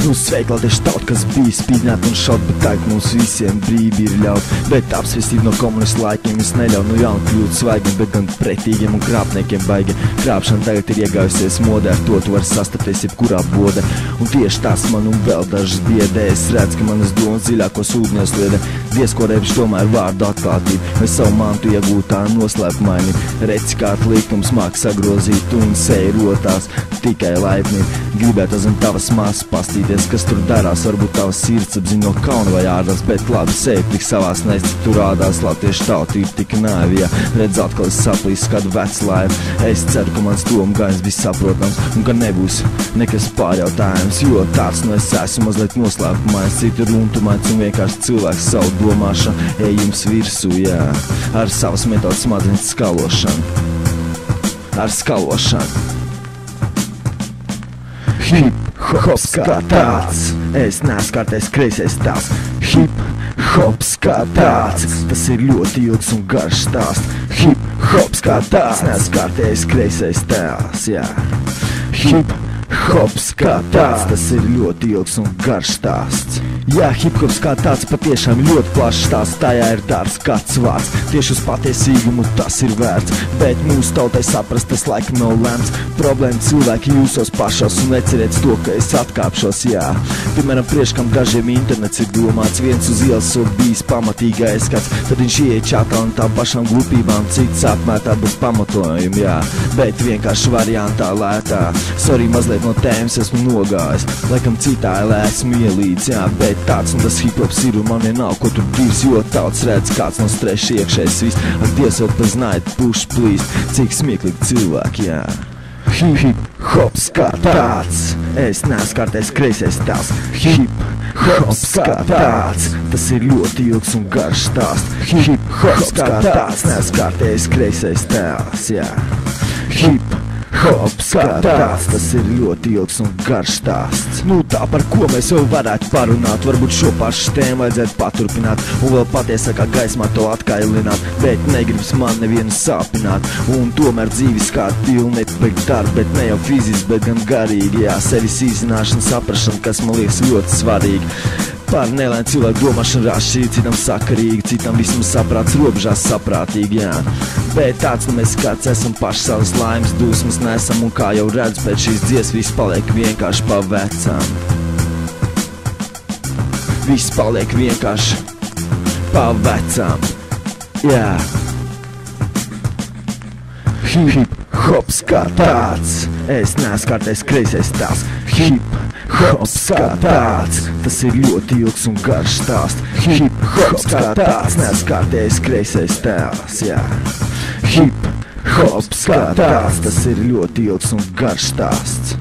Mūsu veikla tieši tauta, kas bija spīdināta un šaut, bet tagad mums visiem brīvi ir ļaut. Bet apsviestība no komunistu laikiem es neļauj no jauna kļūt svaigiem, bet gan pretīgiem un krāpniekiem baigi. Krāpšana tagad ir iegājusies modē, ar to tu vari sastapties jebkurā bodē. Un tieši tas man un vēl dažas biedē. Es redzu, ka manas domas dziļākos ūdņos liedē. Diez ko reibš tomēr vārdu atklātību, vai savu mantu iegūtā noslēpmaini. Redzi, kā likums māk sagrozīt un seja rotās tikai laipnība. Gribētu zem tavas māsas pastīties, kas tur darās. Varbūt tavas sirds apzina no kauna vai ārdās, bet labi sevi tik savās nezinu, tur rādās. Latviešu tauta ir tik naivi, ja redz atkal es saplīsu kādu vecu laivu. Es ceru, ka mans domu gājums viss saprotams un ka nebūs nekas pārjautājums, jo tāds no es esmu mazliet noslēpumais, citi runtumains un vienkārši cilvēks savu domāšanu ejums virsū, ar savas metodas smadzenes skalošanu. Ar skalošanu. Hip-hops kā tāds, es neesmu kārtais kreisais tās. Hip-hops kā tāds, tas ir ļoti ilgs un garš stāsts. Hip-hops kā tāds, neesmu kārtais kreisais tās, Hip-hops kā tāds, tas ir ļoti ilgs un garš stāsts. Hip-hops kā tāds patiešām ļoti plašs stāsts, tajā ir darbs kāds vārds. Tieši uz patiesīgumu tas ir vērts, bet mūsu tautai saprast tas laikam nav lemts. Problēma cilvēki jūsos pašos un neceriet to, ka es atkāpšos, Piemēram, priekškam dažiem internets ir domāts, viens uz ielas ir bijis pamatīgais skats, tad viņš ieeja čatā un tā pašām glupībām cits apmētā bez pamatojuma, bet vienkārši variantā lētā. Sorry, mazliet no tēmas esmu nogājis, laikam citā esmu ielīdz, bet tāds un tas hip-hops ir un man vienalga, ko tur divs, jo tauts redz kāds no streša iekšējs viss. Ak, Dievs vēl paznājot puš plīst, cik smieklīgi cilvēki, Hip-hops kā tāds, es neesmu kārtais kreisais tās. Hip-hops kā tāds, tas ir ļoti ilgs un garš stāsts. Hip-hops kā tāds, neesmu kārtais kreisais tās, Hip-hops kā tāds, tas ir ļoti ilgs un garš stāsts. Tā par ko mēs jau varētu parunāt, varbūt šo pašu tēmu vajadzētu paturpināt un vēl patiesākā gaismā to atkailināt, bet negribas man nevienu sāpināt. Un tomēr dzīvis kāda pilna nepabeigta darba, bet ne jau fiziski, bet gan garīgi, sevis izzināšana, saprašana, kas man liekas ļoti svarīgi. Par nelēm cilvēku domāšanu rašķīgi, citam sakarīgi, citam vismaz saprāts robežās saprātīgi, Bet tāds mēs kāds esam paši savas laimes dusmas nesam, un kā jau redz pēc šīs dziesmas viss paliek vienkārši pa vecām. Viss paliek vienkārši pa vecām, Hip-hops kā tāds, es neesmu kārtais kreisais tās. Hip-hops kā tāds, tas ir ļoti ilgs un garš stāsts. Hip-hops kā tāds, neesmu kārtais kreisais tās, Hip-hops kā tāds, tas ir ļoti ilgs un garš stāsts.